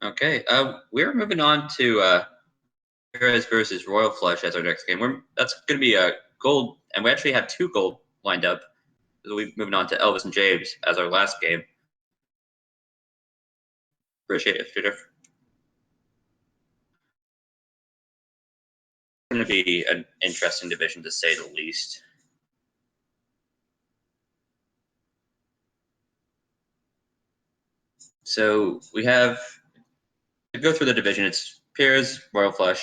Okay, we're moving on to Pires versus RoyalFlush as our next game. That's going to be a gold, and we actually have 2 gold lined up. So we're moving on to Elvis and James as our last game. Appreciate it, Peter. It's going to be an interesting division to say the least. So we have to go through the division. It's Pires, RoyalFlush,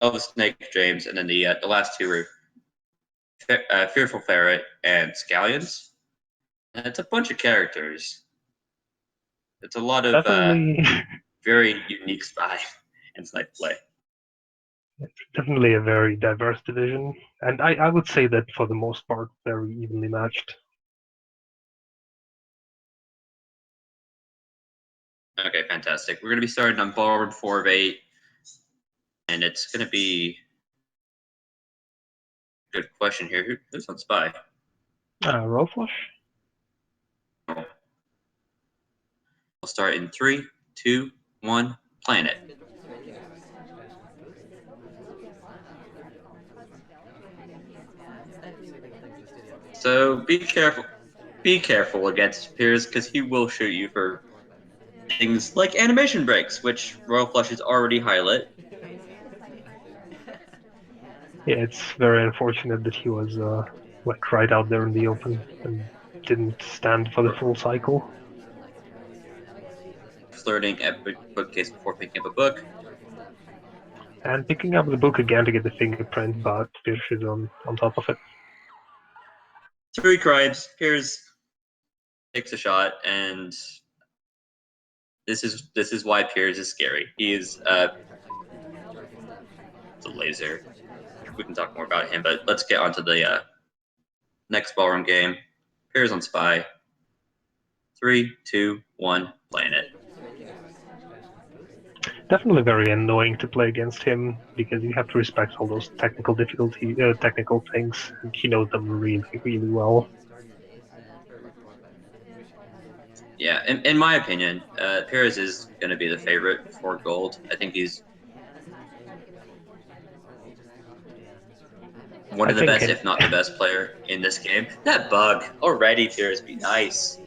Elvis, Snake, James, and then the last 2 are Fearful Ferret and Scallions. And it's a bunch of characters. It's a lot of Definitely, very unique spy and snipe play. it's definitely a very diverse division, and I would say that for the most part, very evenly matched. Okay, fantastic. We're going to be starting on ballroom 4 of 8, and it's going to be a good question here. Who's on spy? RoyalFlush? We'll start in 3, 2, 1, planet. So be careful. Be careful against Piers because he will shoot you for things like animation breaks, which RoyalFlush is already highlight. Yeah, it's very unfortunate that he was like right out there in the open and didn't stand for the full cycle. Flirting at bookcase before picking up a book. And picking up the book again to get the fingerprint, but Fish is on top of it. 3 crimes. Piers takes a shot, and this is why Piers is scary. He is the laser. We can talk more about him, but let's get on to the next ballroom game. Piers on spy. 3, 2, 1, playing it. Definitely very annoying to play against him because you have to respect all those technical things, and he knows them really, really well. Yeah, in my opinion, Piers is going to be the favorite for gold. I think he's one I of the think best, if not the best player in this game. That bug already, Piers, be nice.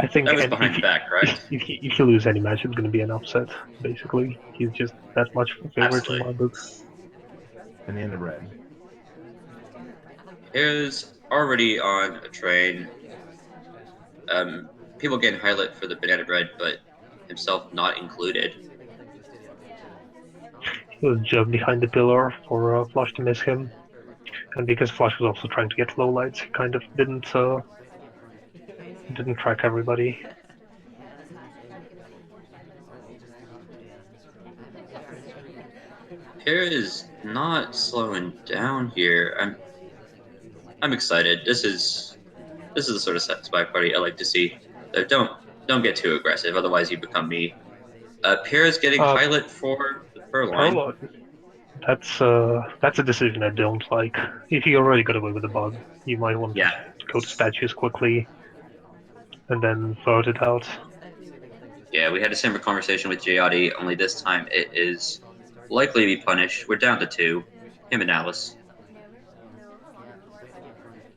I think, That was and behind your back, correct? if you lose any match, it's going to be an upset. Basically, he's just that much of a favorite in Absolutely. my book. Banana bread. Piers already on a train. People getting highlight for the banana bread, but himself not included. He was just behind the pillar for Flush to miss him, and because Flush was also trying to get low lights, he kind of didn't track everybody. Piers is not slowing down here. I'm excited. This is the sort of spy party I like to see. So don't get too aggressive, otherwise you become me. Piers getting Uh, highlight for the Furline. Perlo, that's a decision I don't like. If you already got away with the bug, you might want to Yeah, go to statues quickly and then vote it out. yeah. We had a similar conversation with Jayadi, only this time it is likely to be punished. We're down to 2, him and Alice.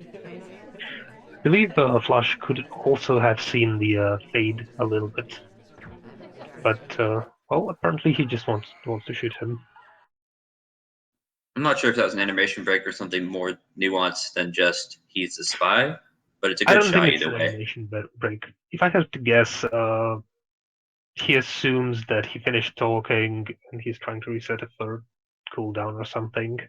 I believe Flush could also have seen the fade a little bit, but well, apparently he just wants to shoot him. I'm not sure if that was an animation break or something more nuanced than just he's a spy, but it's a I good don't think shot it's either an way. animation break. If I had to guess, he assumes that he finished talking and he's trying to reset it for cooldown or something.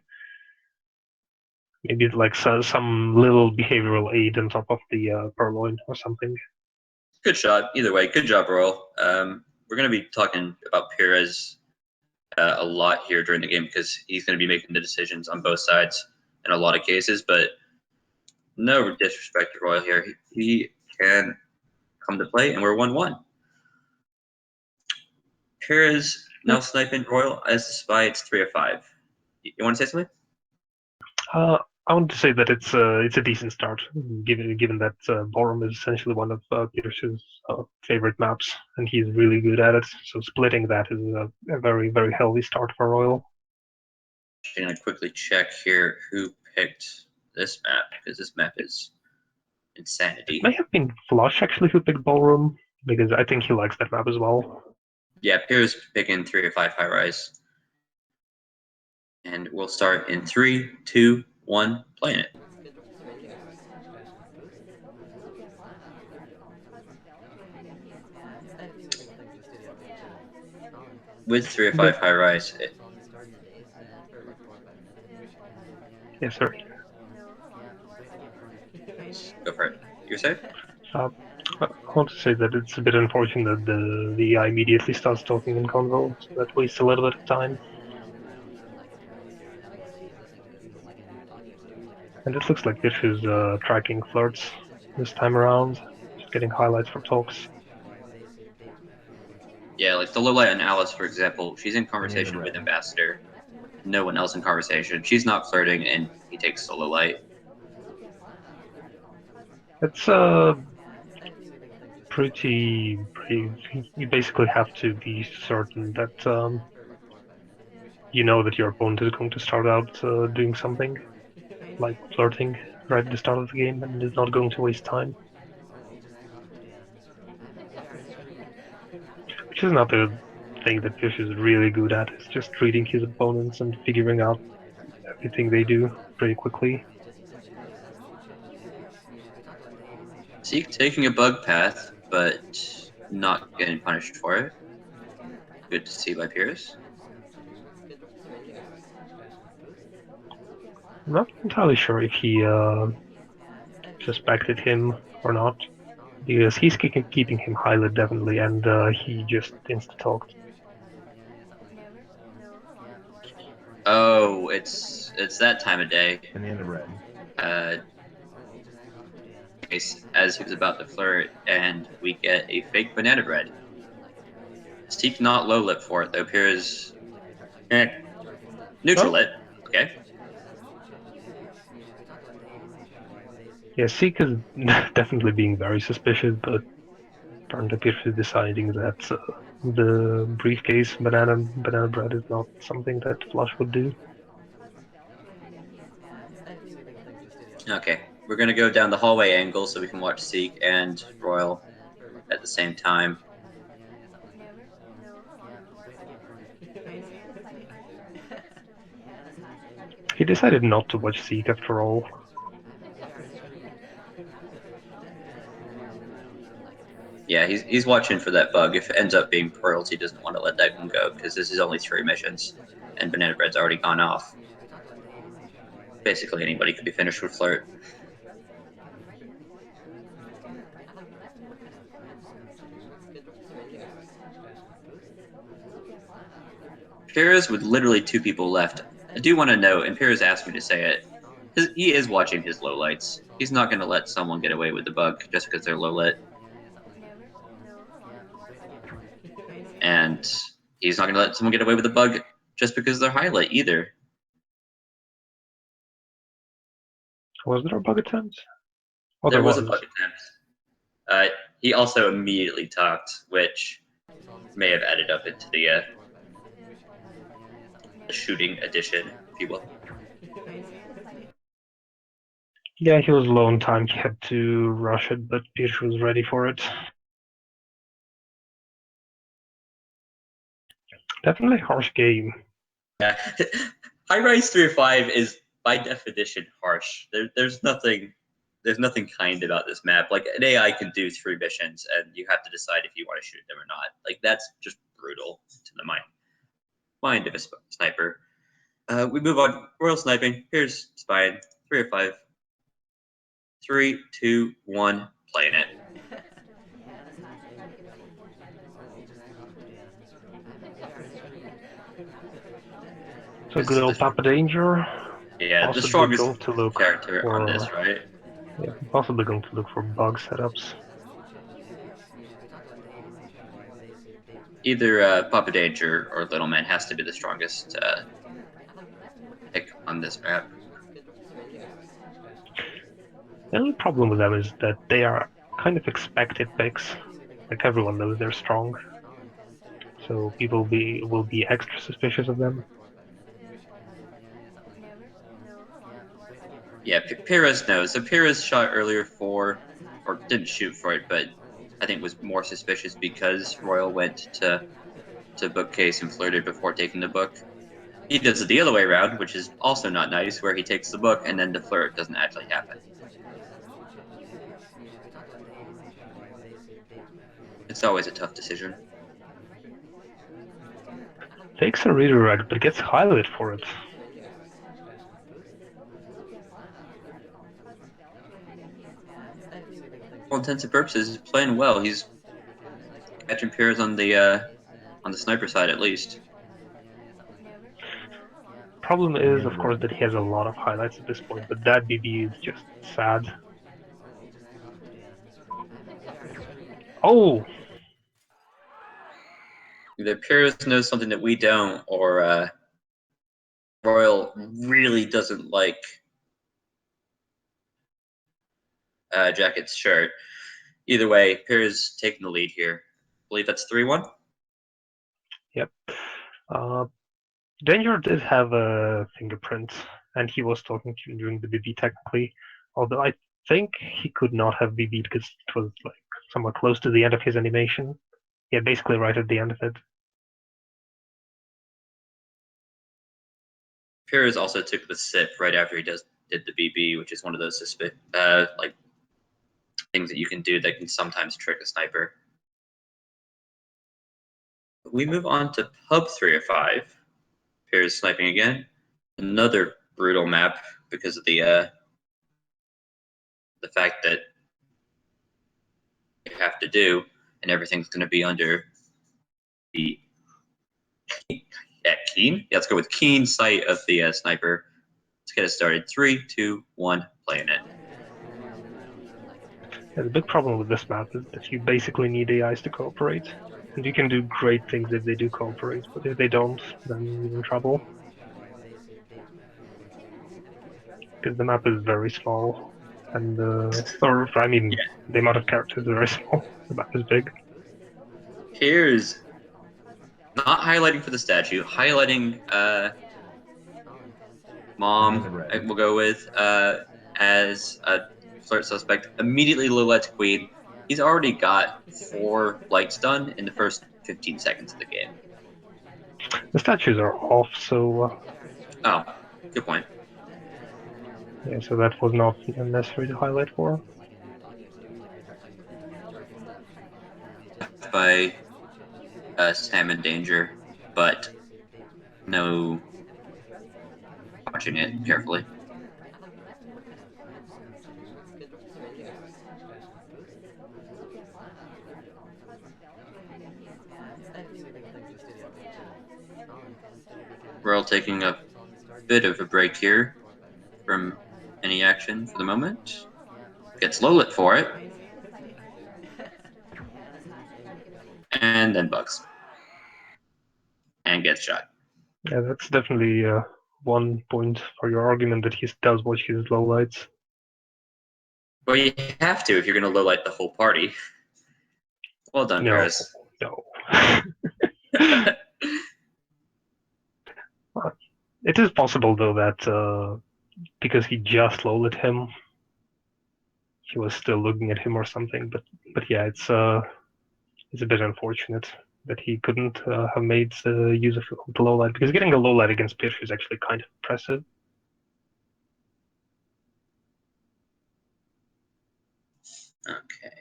Maybe like some little behavioral aid on top of the purloin or something. Good shot either way. Good job, Royal. We're going to be talking about Pires a lot here during the game because he's going to be making the decisions on both sides in a lot of cases. But no disrespect to Royal here. He can come to play, and we're 1-1. Pires now sniping Royal as the spy. It's 3 of 5. You want to say something? I want to say that it's a decent start, given that ballroom is essentially one of Peter's favorite maps, and he's really good at it. So splitting that is a very very healthy start for Royal. I'm gonna quickly check here who picked this map, because this map is insanity. It may have been Flush actually who picked ballroom, because I think he likes that map as well. Yeah, Pires picking 3 or 5 high rise. And we'll start in 3, 2, 1, playing it. With 3 or 5 high rise. Yes, sir. Go for it. You're safe? I want to say that it's a bit unfortunate that the AI immediately starts talking in convo, so that wastes a little bit of time. And it looks like Bish is tracking flirts this time around, just getting highlights for talks. Yeah, like the Lola and Alice, for example, she's in conversation with Ambassador. No one else in conversation. She's not flirting, and he takes solo light. It's pretty brave. You basically have to be certain that you know that your opponent is going to start out doing something, like flirting, right at the start of the game, and is not going to waste time. Which is another thing that Fish is really good at, is just reading his opponents and figuring out everything they do pretty quickly. Zeke taking a bug path, but not getting punished for it. Good to see by Pires. I'm not entirely sure if he suspected him or not, because he's keeping him highly definitely, and he just insta-talked. Oh, it's that time of day. Banana bread. As he was about to flirt, and we get a fake banana bread. Zeke not low lip for it though. Pires neutral Oh. lit. Okay. Yeah, Seek is definitely being very suspicious, but apparently Pierce is deciding that the briefcase banana bread is not something that Flush would do. Okay, we're gonna go down the hallway angle so we can watch Zeke and Royal at the same time. He decided not to watch Seek after all. Yeah, he's watching for that bug. If it ends up being pearls, he doesn't want to let that one go because this is only 3 missions, and banana bread's already gone off. Basically, anybody could be finished with flirt. Pires with literally 2 people left. I do want to note, and Pires asked me to say it, he is watching his lowlights. He's not going to let someone get away with the bug just because they're low lit. And he's not going to let someone get away with the bug just because they're high lit either. Was there a bug attempt? Oh, There was a bug attempt. He also immediately talked, which may have added up into the shooting addition, if you will. Yeah, he was low on time. He had to rush it, but Pierce was ready for it. Definitely harsh game. Yeah, high rise 3 or 5 is by definition harsh. There's nothing kind about this map. Like an AI can do 3 missions, and you have to decide if you want to shoot them or not. Like that's just brutal to the mind of a sniper. We move on. Royal sniping. Here's spying 3 or 5. 3, 2, 1. Playing it. So good old Papa Danger. Yeah, the Possibly strongest going to look character for, on this, right? yeah, possibly going to look for bug setups. Either Papa Danger or Little Man has to be the strongest pick on this map. The only problem with them is that they are kind of expected picks. Like everyone knows they're strong, so people will be extra suspicious of them. Yeah, Pires knows. So Pires shot earlier or didn't shoot for it, but I think was more suspicious because Royal went to bookcase and flirted before taking the book. He does it the other way around, which is also not nice, where he takes the book and then the flirt doesn't actually happen. It's always a tough decision. Takes a redirect, but gets highlighted for it. For all intents and purposes, he's playing well. He's catching Pires on the sniper side at least. Problem is, of course, that he has a lot of highlights at this point, but that BB is just sad. Oh! Either Pires knows something that we don't, or Royal really doesn't like Jacket's shirt. Either way, Pires taking the lead here. I believe that's 3-1. Yep. Danger did have a fingerprint, and he was talking to him during the BB technically. Although I think he could not have BB'd because it was like somewhat close to the end of his animation. Yeah, basically right at the end of it. Pires also took the sip right after he did the BB, which is one of those like things that you can do that can sometimes trick a sniper. We move on to pub 305. Pires sniping again. Another brutal map because of the fact that you have to do, and everything's going to be under the keen. Yeah, let's go with keen sight of the sniper. Let's get it started. 3, 2, 1, playing it. Yeah, the big problem with this map is that you basically need AIs to cooperate. And you can do great things if they do cooperate, but if they don't, then you're in trouble. Because the map is very small, and Yeah. the amount of characters is very small. The map is big. Here's not highlighting for the statue, highlighting mom, we'll go with, as a flirt suspect. Immediately low light to queen. He's already got 4 lights done in the first 15 seconds of the game. The statues are off, so Oh, good point. yeah, so that was not necessary to highlight for. By Sam in danger, but no watching it carefully. Royal taking a bit of a break here from any action for the moment. Gets low lit for it. And then bugs. And gets shot. Yeah, that's definitely one point for your argument that he does watch his lowlights. Well, you have to if you're going to low light the whole party. Well done, Paris. No. It is possible though that because he just low lit him, he was still looking at him or something. But yeah, it's a bit unfortunate that he couldn't have made use of the low light, because getting a low light against Pires is actually kind of impressive. Okay.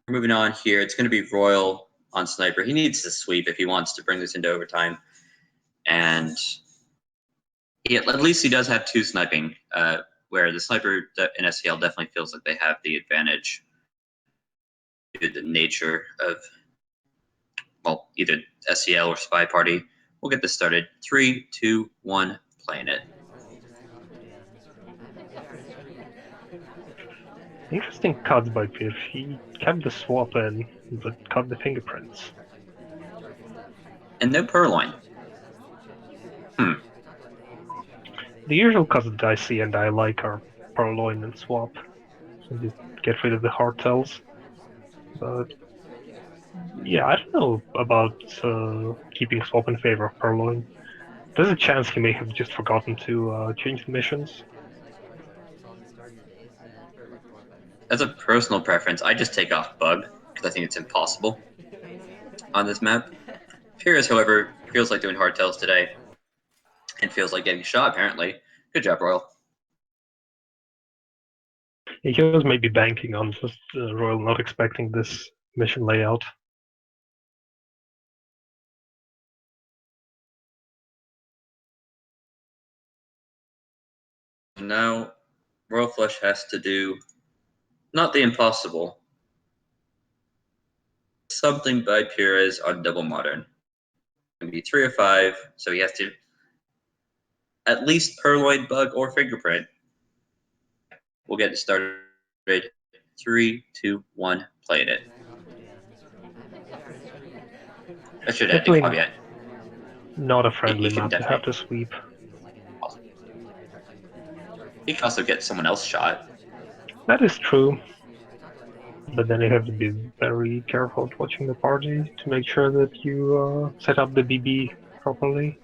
We're moving on here. It's going to be Royal on Sniper. He needs to sweep if he wants to bring this into overtime. And at least he does have 2 sniping, where the sniper in SCL definitely feels like they have the advantage due to the nature of, well, either SCL or SpyParty. We'll get this started. 3, 2, 1, playing it. Interesting cuts by Pires. He kept the swap in, but cut the fingerprints. And no purloin. The usual cuts that I see and I like are purloin and swap. and just get rid of the hard tells. But yeah, I don't know about keeping swap in favor of Purloin. There's a chance he may have just forgotten to change the missions. As a personal preference, I just take off Bug because I think it's impossible on this map. Pires, however, feels like doing hardtails today and feels like getting shot, apparently. Good job, Royal. He was maybe banking on just Royal not expecting this mission layout. Now, RoyalFlush has to do not the impossible, something by Pires on Double Modern. It's going to be 3 or 5, so he has to at least Purloin, Bug, or Fingerprint. We'll get it started. 3, 2, 1, playing it. That should add the Definitely caveat. not a friendly He can map to have detonate. to sweep. He can also get someone else shot. That is true. But then you have to be very careful watching the party to make sure that you set up the BB properly.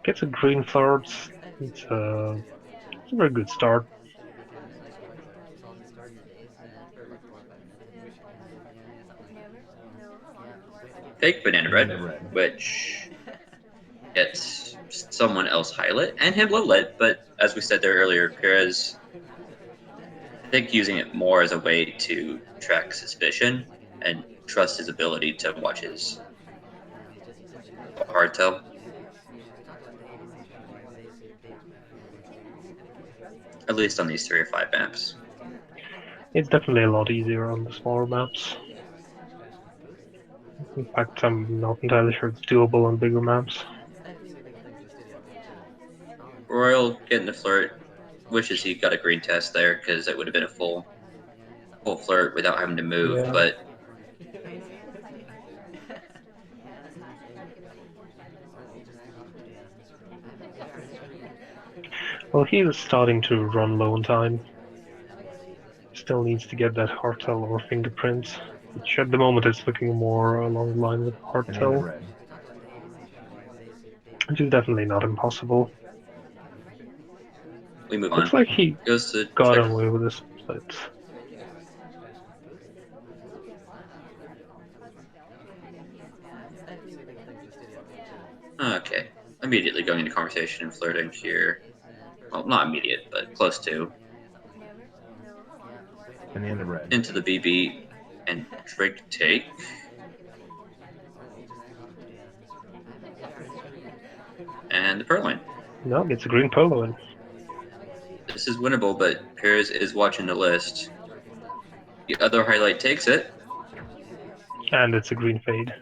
Gets a green thirds. It's a very good start. Fake banana bread, Banana bread. which gets someone else highlight and him low lit, but as we said there earlier, Pires, I think using it more as a way to track suspicion and trust his ability to watch his hardtail. At least on these 3 or 5 maps. It's definitely a lot easier on the smaller maps. In fact, I'm not entirely sure it's doable on bigger maps. Royal getting the flirt. Wishes he got a green test there because it would have been a full flirt without having to move, Yeah. but Well, he is starting to run low on time. Still needs to get that hardtail or fingerprint, which at the moment is looking more along the line with Banana hardtail, bread. which is definitely not impossible. we move on. Looks like he Goes to got check. away with a split. Okay. Immediately going into conversation and flirting here. Well, not immediate, but close to. Banana bread. Into the BB and drink take. And the Purloin. No, gets a green polo in. This is winnable, but Pires is watching the list. The other highlight takes it. And it's a green fade.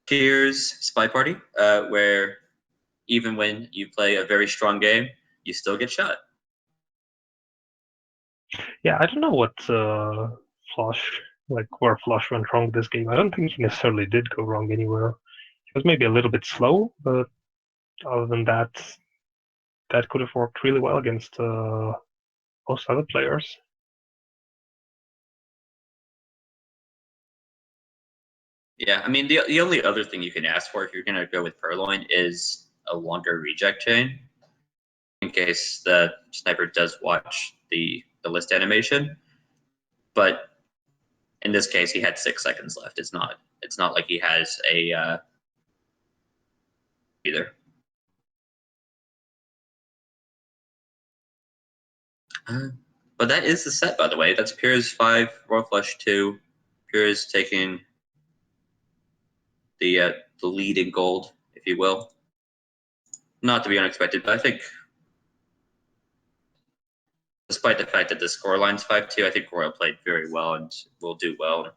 Here's Spy Party, where even when you play a very strong game, you still get shot. Yeah, I don't know what Flush, like where Flush went wrong this game. I don't think he necessarily did go wrong anywhere. He was maybe a little bit slow, but other than that, that could have worked really well against most other players. Yeah, I mean, the only other thing you can ask for if you're going to go with Purloin is a longer reject chain in case the sniper does watch the list animation. But in this case, he had 6 seconds left. It's not like he has a either. But that is the set, by the way. That's Pires 5, RoyalFlush 2. Pires taking the lead in gold, if you will. Not to be unexpected, but I think, despite the fact that the scoreline's 5-2, I think Royal played very well and will do well.